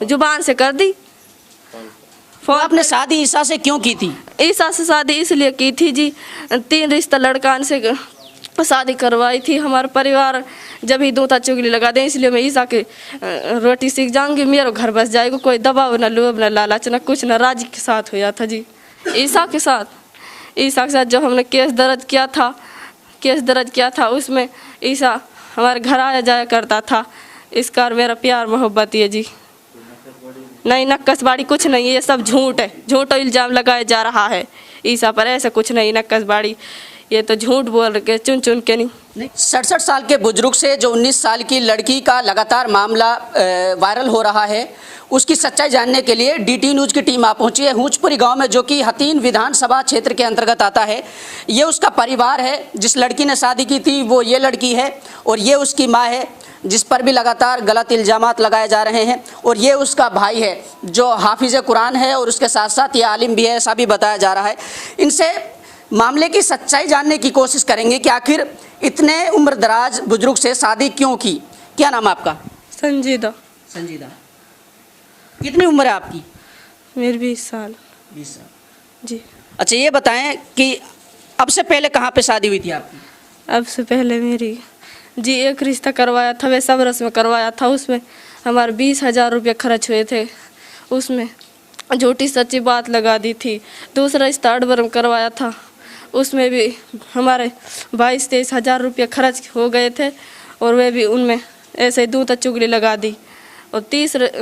जुबान से कर दी। तो आपने शादी ईसा से क्यों की थी? ईसा से शादी इसलिए की थी जी, 3 रिश्ता लड़कान से शादी करवाई थी। हमारा परिवार जब ही दूता चुगली लगा दें, इसलिए मैं ईसा की रोटी सीख जाऊंगी, मेरा घर बस जाएगा। कोई दबाव न लोभ न लालच न कुछ, न राजी के साथ हुआ था जी। ईसा के साथ जो हमने केस दर्ज किया था उसमें ईसा हमारे घर आया जाया करता था। इस कार मेरा प्यार मोहब्बत है जी। नहीं, नक्कसबाड़ी कुछ नहीं है, ये सब झूठ है। झूठा इल्ज़ाम लगाया जा रहा है ईसा पर। ऐसा कुछ नहीं नक्कसबाड़ी, ये तो झूठ बोल के चुन के नहीं। 67 साल के बुजुर्ग से जो 19 साल की लड़की का लगातार मामला वायरल हो रहा है, उसकी सच्चाई जानने के लिए डीटी न्यूज़ की टीम आ पहुंची है हुचपुरी गांव में, जो कि हतीन विधानसभा क्षेत्र के अंतर्गत आता है। ये उसका परिवार है। जिस लड़की ने शादी की थी वो ये लड़की है, और ये उसकी माँ है जिस पर भी लगातार गलत इल्ज़ामात लगाए जा रहे हैं, और ये उसका भाई है जो हाफिज़ कुरान है और उसके साथ साथ ये आलिम भी है, ऐसा भी बताया जा रहा है। इनसे मामले की सच्चाई जानने की कोशिश करेंगे कि आखिर इतने उम्रदराज बुजुर्ग से शादी क्यों की। क्या नाम है आपका? संजीदा। कितनी उम्र है आपकी? मेरी 20 साल। 20 साल जी। अच्छा, ये बताएं कि अब से पहले कहाँ पे शादी हुई थी आपकी? अब से पहले मेरी जी एक रिश्ता करवाया था, वह सब रस्म करवाया था। उसमें हमारे 20,000 रुपये खर्च हुए थे। उसमें झूठी सच्ची बात लगा दी थी। दूसरा रिश्ता अडबरम करवाया था, उसमें भी हमारे 22-23 हज़ार रुपये खर्च हो गए थे, और वे भी उनमें ऐसे ही दूता चुगली लगा दी। और तीसरे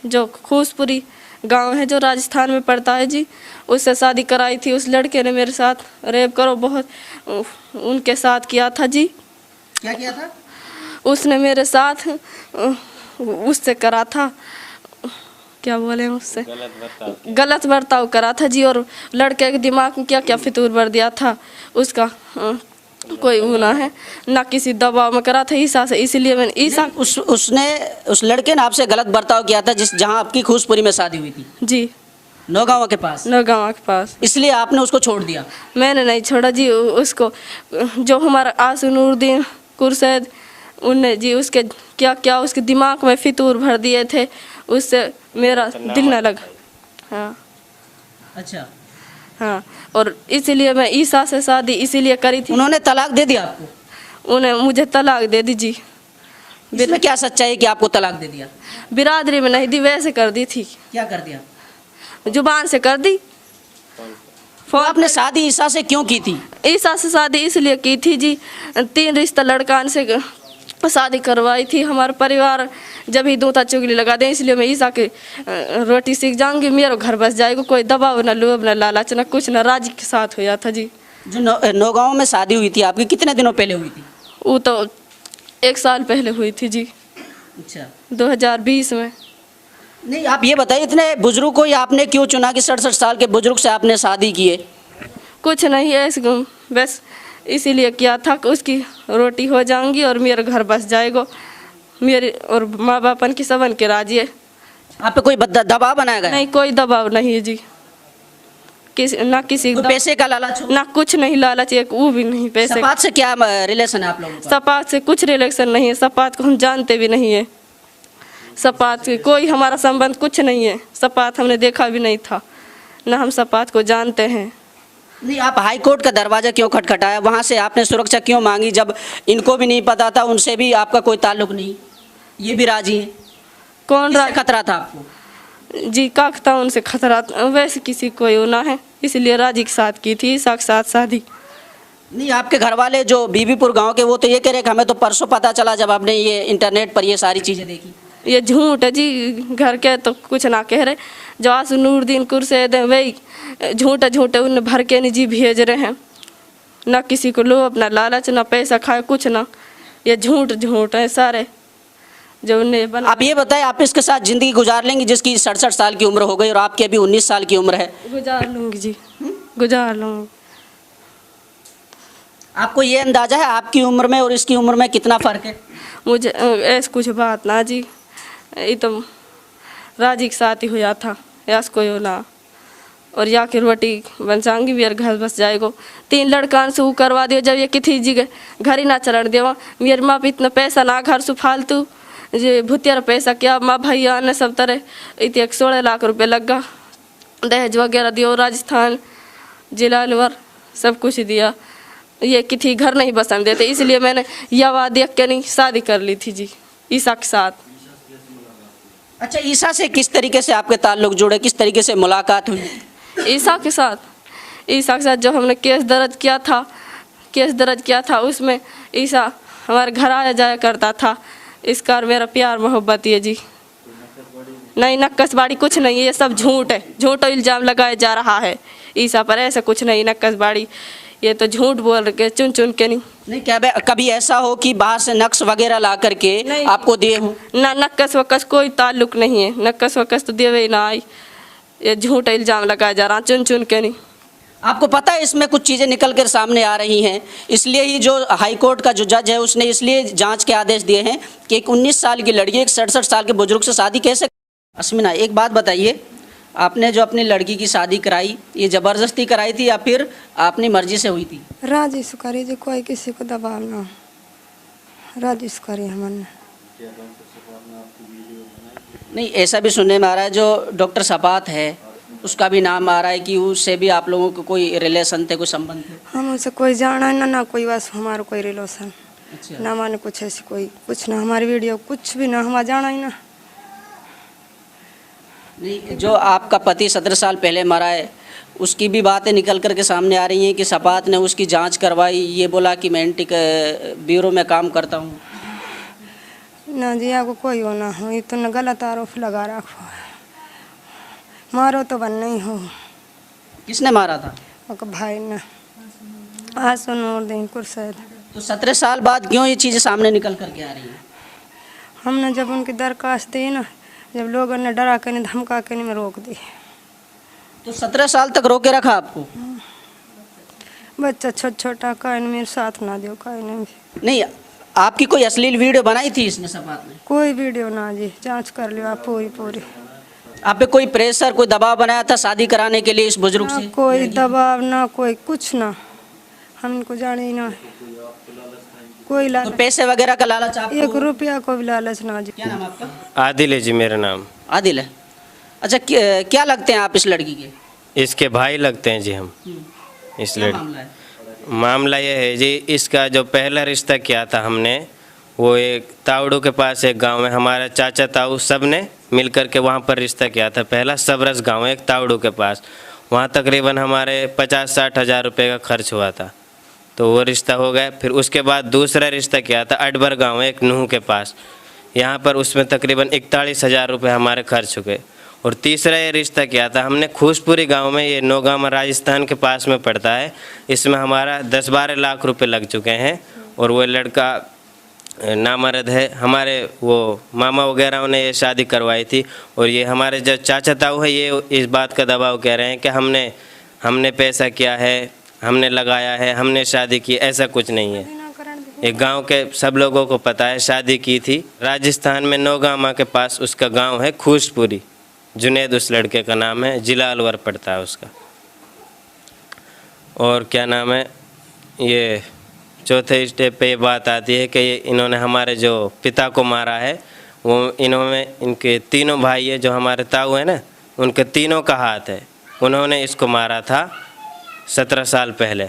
जो खूसपुरी गांव है जो राजस्थान में पड़ता है जी, उससे शादी कराई थी। उस लड़के ने मेरे साथ रेप करो बहुत उनके साथ किया था जी। क्या किया था? उसने मेरे साथ उससे करा था, क्या बोले उससे गलत बर्ताव करा था जी। और लड़के के दिमाग में क्या क्या फितूर भर दिया था। उसका कोई गुना है ना, किसी दबाव में करा था ईसा से। इसलिए मैंने ईसा उस लड़के ने आपसे गलत बर्ताव किया था जहां आपकी खूसपुरी में शादी हुई थी जी, नौगांव के पास। नौगांव के पास। इसलिए आपने उसको छोड़ दिया? मैंने नहीं छोड़ा जी उसको। जो हमारा आसू नूरुद्दीन कुरसैद, उनने जी उसके क्या क्या उसके दिमाग में फितूर भर दिए थे, उससे मेरा दिल न लगा। हाँ अच्छा। हाँ, और इसीलिए मैं ईसा से शादी इसीलिए करी थी। उन्होंने तलाक दे दिया आपको? उन्हें मुझे तलाक दे दी जी। इसमें क्या सच्चाई है कि आपको तलाक दे दिया? बिरादरी में नहीं दी, वैसे कर दी थी। क्या कर दिया? जुबान से कर दी। तो आपने शादी ईसा से क्यों की थी? ईसा से शादी इसलिए की थी जी, 3 रिश्ता लड़कान से शादी करवाई थी। हमारा परिवार जब ही दूता चुगली लगा दें, इसलिए मैं ईसा की रोटी सीख जाऊंगी, मेरा घर बस जाएगा। कोई दबाव न लोभ न लालच न कुछ, न राजी के साथ हुआ था जी। जो नौगांव में शादी हुई थी आपकी, कितने दिनों पहले हुई थी? वो तो 1 साल पहले हुई थी जी। अच्छा, 2020 में। नहीं, आप ये बताइए इतने बुजुर्ग को आपने क्यों चुना कि 67 साल के बुजुर्ग से आपने शादी की है? कुछ नहीं है, बस इसीलिए किया था कि उसकी रोटी हो जाऊंगी और मेरा घर बस जाएगा। मेरे और माँ बापन की सबन के राजी है। आप पे कोई दबाव बनाया गया? नहीं, कोई दबाव नहीं है जी। किसी पैसे का लालच हो? ना कुछ नहीं लालच, एक वो भी नहीं पैसे। सपात से क्या रिलेशन है आप लोगों का? सपात से कुछ रिलेशन नहीं है। सपात को हम जानते भी नहीं है। सपात से कोई हमारा संबंध कुछ नहीं है। सपात हमने देखा भी नहीं था, ना हम सपात को जानते हैं। नहीं, आप हाई कोर्ट का दरवाजा क्यों खटखटाया? वहाँ से आपने सुरक्षा क्यों मांगी जब इनको भी नहीं पता था, उनसे भी आपका कोई ताल्लुक नहीं, ये भी राजी है? कौन खतरा था आपको? जी था उनसे खतरा, वैसे किसी कोई ना है, इसलिए राजी के साथ की थी, साथ शादी। नहीं, आपके घर वाले जो बीबीपुर गांव के, वो तो ये कह रहे कि हमें तो परसों पता चला जब आपने ये इंटरनेट पर ये सारी चीज़ें देखी। ये झूठ है जी, घर के तो कुछ ना कह रहे। जो आसू नूरुद्दीन कुरसैद है वही झूठे उन भर के निजी भेज रहे हैं। ना किसी को लोभ ना लालच ना पैसा खाए कुछ ना, ये झूठ है सारे जो उन्हें बना। आप ये बताएं, आप इसके साथ ज़िंदगी गुजार लेंगी जिसकी 67 साल की उम्र हो गई और आपकी अभी 19 साल की उम्र है? गुजार लूँगी जी, गुजार लूँगी। आपको ये अंदाजा है आपकी उम्र में और इसकी उम्र में कितना फ़र्क है? मुझे ऐसा कुछ बात ना जी, ये तो राजी के साथ ही हुआ था, ऐसा कोई हो ना। और या कि रोटी बन जाऊंगी, मेरे घर बस जाएगो। 3 लड़कान से वो करवा दियो, जब ये किसी जी घर ही ना चलन देवा। मेरे माँ पे इतना पैसा ना घर से फालतू ये भूतिया पैसा क्या माँ भैया ने सब तरह इतने 16 लाख रुपए लगा, दहेज वगैरह दियो, राजस्थान जिला अलवर सब कुछ दिया। ये किसी घर नहीं बसन देते, इसलिए मैंने यह देख के नहीं शादी कर ली थी जी ईसा के साथ। अच्छा, ईसा से किस तरीके से आपके ताल्लुक जुड़े, किस तरीके से मुलाकात हुई? ईसा के साथ जो हमने केस दर्ज किया था उसमें ईसा हमारे घर आया जाया करता था। इसका और मेरा प्यार मोहब्बत ये जी नहीं, नक्कसबाड़ी कुछ नहीं है, ये सब झूठ है, झूठ इल्ज़ाम लगाया जा रहा है ईसा पर। ऐसा कुछ नहीं, नक्कसबाड़ी ये तो झूठ बोल के चुन के नहीं। क्या कभी ऐसा हो कि बाहर से नक्श वगैरह ला करके आपको दिए हो? ना, नक्कस वक्कस कोई ताल्लुक नहीं है, नक्कस वक्कस तो देवे ही ना आई, ये झूठ इल्ज़ाम लगाया जा रहा चुन के नहीं। आपको पता है इसमें कुछ चीज़ें निकल कर सामने आ रही हैं, इसलिए ही जो हाई कोर्ट का जो जज है उसने इसलिए जांच के आदेश दिए हैं कि एक 19 साल की लड़की एक 67 साल के बुजुर्ग से शादी कैसे। अस्मिना, एक बात बताइए, आपने जो अपनी लड़की की शादी कराई ये ज़बरदस्ती कराई थी या फिर अपनी मर्जी से हुई थी? राजी से करी जी, कोई किसी को दबाव ना, राजी से करी हमने। नहीं, ऐसा भी सुनने में आ रहा है जो डॉक्टर सपात है उसका भी नाम आ रहा है कि उससे भी आप लोगों को कोई रिलेशन थे, कोई संबंध थे? हम उसे कोई जाना है ना कोई, बस हमारा कोई रिलेशन। अच्छा। ना माने कुछ ऐसी कोई कुछ ना, हमारी वीडियो कुछ भी ना, हमारा जाना ही ना। नहीं, जो आपका पति 17 साल पहले मरा है उसकी भी बातें निकल कर के सामने आ रही हैं कि सपात ने उसकी जांच करवाई, ये बोला कि मैं एंटी ब्यूरो में काम करता हूँ। ना जी, आपको कोई हो ना हो, ये तो न गलत आरोप लगा रखो, मारो तो बन नहीं हो। किसने मारा था? आपका भाई ने आसन और दिन कुर्सैद। तो 17 साल बाद क्यों ये चीज़ें सामने निकल कर के आ रही हैं? हमने जब उनकी दरखास्त दी ना, जब लोगों ने डरा के नहीं धमका के नहीं, मैं रोक दी। तो 17 साल तक रोके रखा आपको? बच्चा छोटा का मेरे साथ ना दियो, का नहीं, आपकी कोई अश्लील वीडियो बनाई थी इसने सपात ने? कोई वीडियो ना जी, जांच कर लियो आप पूरी। आप पे कोई प्रेशर, कोई दबाव बनाया था शादी कराने के लिए इस बुजुर्ग से? कोई दबाव ना, कोई कुछ ना, हमको जाने ही ना कोई लालच। तो पैसे वगैरह का लालच आपको? 1 रुपया को भी लालच ना जी। क्या नाम आपका? आदिल है जी, मेरा नाम आदिल है। अच्छा, क्या लगते हैं आप इस लड़की के? इसके भाई लगते हैं जी हम। इस क्या लड़की मामला है? मामला ये है जी, इसका जो पहला रिश्ता किया था हमने, वो एक तावड़ू के पास एक गांव में हमारा चाचा ताऊ सब ने मिल कर के वहाँ पर रिश्ता किया था। पहला सबरस गांव है एक तावड़ू के पास, वहाँ तकरीबन हमारे 50-60 हज़ार रुपये का खर्च हुआ था, तो वो रिश्ता हो गया। फिर उसके बाद दूसरा रिश्ता किया था अडबर गांव है एक नूह के पास, यहाँ पर उसमें तकरीबन 41 हज़ार रुपये हमारे खर्च हो गए। और तीसरा ये रिश्ता किया था हमने खूसपुरी गांव में, ये नौगामा राजस्थान के पास में पड़ता है, इसमें हमारा 10-12 लाख रुपए लग चुके हैं। और वो लड़का नामर्द है, हमारे वो मामा वगैरह ने ये शादी करवाई थी। और ये हमारे जो चाचा ताऊ है ये इस बात का दबाव कह रहे हैं कि हमने पैसा किया है, हमने लगाया है, हमने शादी की, ऐसा कुछ नहीं है। एक गांव के सब लोगों को पता है शादी की थी राजस्थान में नौगामा के पास, उसका गांव है खूसपुरी, जुनेद उस लड़के का नाम है, जिला अलवर पड़ता है उसका। और क्या नाम है, ये चौथे स्टेप पे ये बात आती है कि इन्होंने हमारे जो पिता को मारा है, वो इन्होंने, इनके तीनों भाई है जो हमारे ताऊ है ना, उनके तीनों का हाथ है, उन्होंने इसको मारा था 17 साल पहले।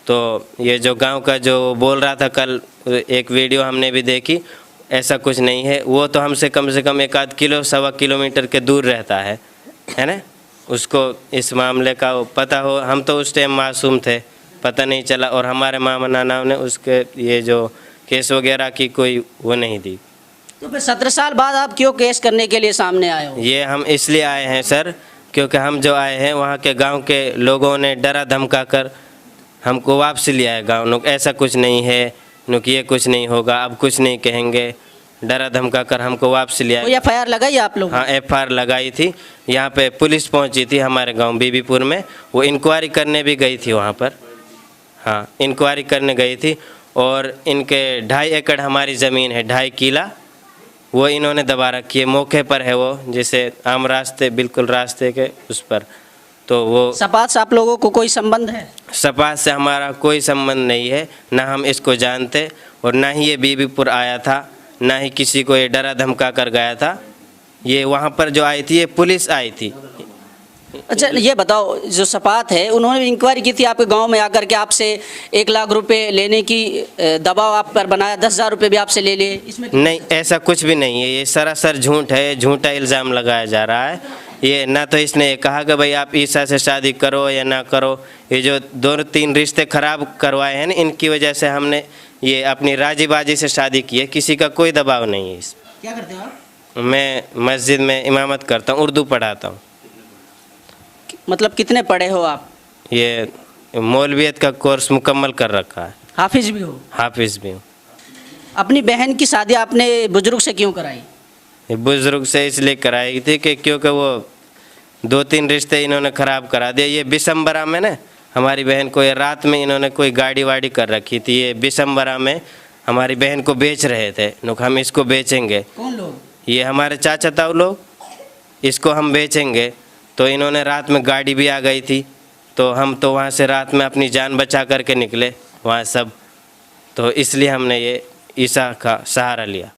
तो ये जो गांव का जो बोल रहा था कल, एक वीडियो हमने भी देखी, ऐसा कुछ नहीं है। वो तो हमसे कम से कम 1-1 किलो 1.25 किलोमीटर के दूर रहता है ना, उसको इस मामले का पता हो। हम तो उस टाइम मासूम थे, पता नहीं चला। और हमारे मामा नाना ने उसके ये जो केस वगैरह की कोई वो नहीं दी। तो फिर 17 साल बाद आप क्यों केस करने के लिए सामने आए हो? ये हम इसलिए आए हैं सर, क्योंकि हम जो आए हैं वहाँ के गांव के लोगों ने डरा धमका कर हमको वापसी लिया है गाँव लोग। ऐसा कुछ नहीं है नुक, ये कुछ नहीं होगा, अब कुछ नहीं कहेंगे, डरा धमका कर हमको वापसी लिया। कोई FIR लगाई आप लोग? हाँ, FIR लगाई थी। यहाँ पे पुलिस पहुँची थी हमारे गांव बीबीपुर में, वो इंक्वायरी करने भी गई थी वहाँ पर। हाँ, इंक्वायरी करने गई थी। और इनके 2.5 एकड़ हमारी ज़मीन है, 2.5 किला, वो इन्होंने दबा रखी है। मौके पर है वो, जैसे आम रास्ते, बिल्कुल रास्ते के उस पर। तो वो सपात से आप लोगों को कोई संबंध है? सपात से हमारा कोई संबंध नहीं है, ना हम इसको जानते, और ना ही ये बीबीपुर आया था, ना ही किसी को ये डरा धमका कर गया था। ये वहाँ पर जो आई थी ये पुलिस आई थी। अच्छा ये बताओ, जो सपात है उन्होंने इंक्वायरी की थी आपके गांव में आकर के आपसे 1 लाख रुपए लेने की दबाव आप पर बनाया, 10,000 रुपये भी आपसे ले लिए, इसमें नहीं, ऐसा कुछ भी नहीं है। ये सरासर झूठ है, झूठा इल्ज़ाम लगाया जा रहा है। ये ना तो इसने ये कहा कि भाई आप ईसा से शादी करो या ना करो। ये जो 2-3 रिश्ते ख़राब करवाए हैं ना, इनकी वजह से हमने ये अपनी राजीबाजी से शादी की है। किसी का कोई दबाव नहीं है इस। क्या करते हो आप? मैं मस्जिद में इमामत करता हूँ, उर्दू पढ़ाता हूँ। मतलब कितने पढ़े हो आप? ये मौलवियत का कोर्स मुकम्मल कर रखा है। हाफिज भी हो? हाफिज़ भी हूँ। अपनी बहन की शादी आपने बुजुर्ग से क्यों कराई? ये बुजुर्ग से इसलिए कराई थी कि क्योंकि वो 2-3 रिश्ते इन्होंने ख़राब करा दिए। ये बिसम्बरा में ना हमारी बहन को ये रात में इन्होंने कोई गाड़ी वाड़ी कर रखी थी। ये बिसम्बरा में हमारी बहन को बेच रहे थे। नुक हम इसको बेचेंगे। कौन लोग? ये हमारे चाचा ताऊ लोग। इसको हम बेचेंगे तो इन्होंने रात में गाड़ी भी आ गई थी, तो हम तो वहाँ से रात में अपनी जान बचा करके निकले वहाँ सब। तो इसलिए हमने ये ईसा का सहारा लिया।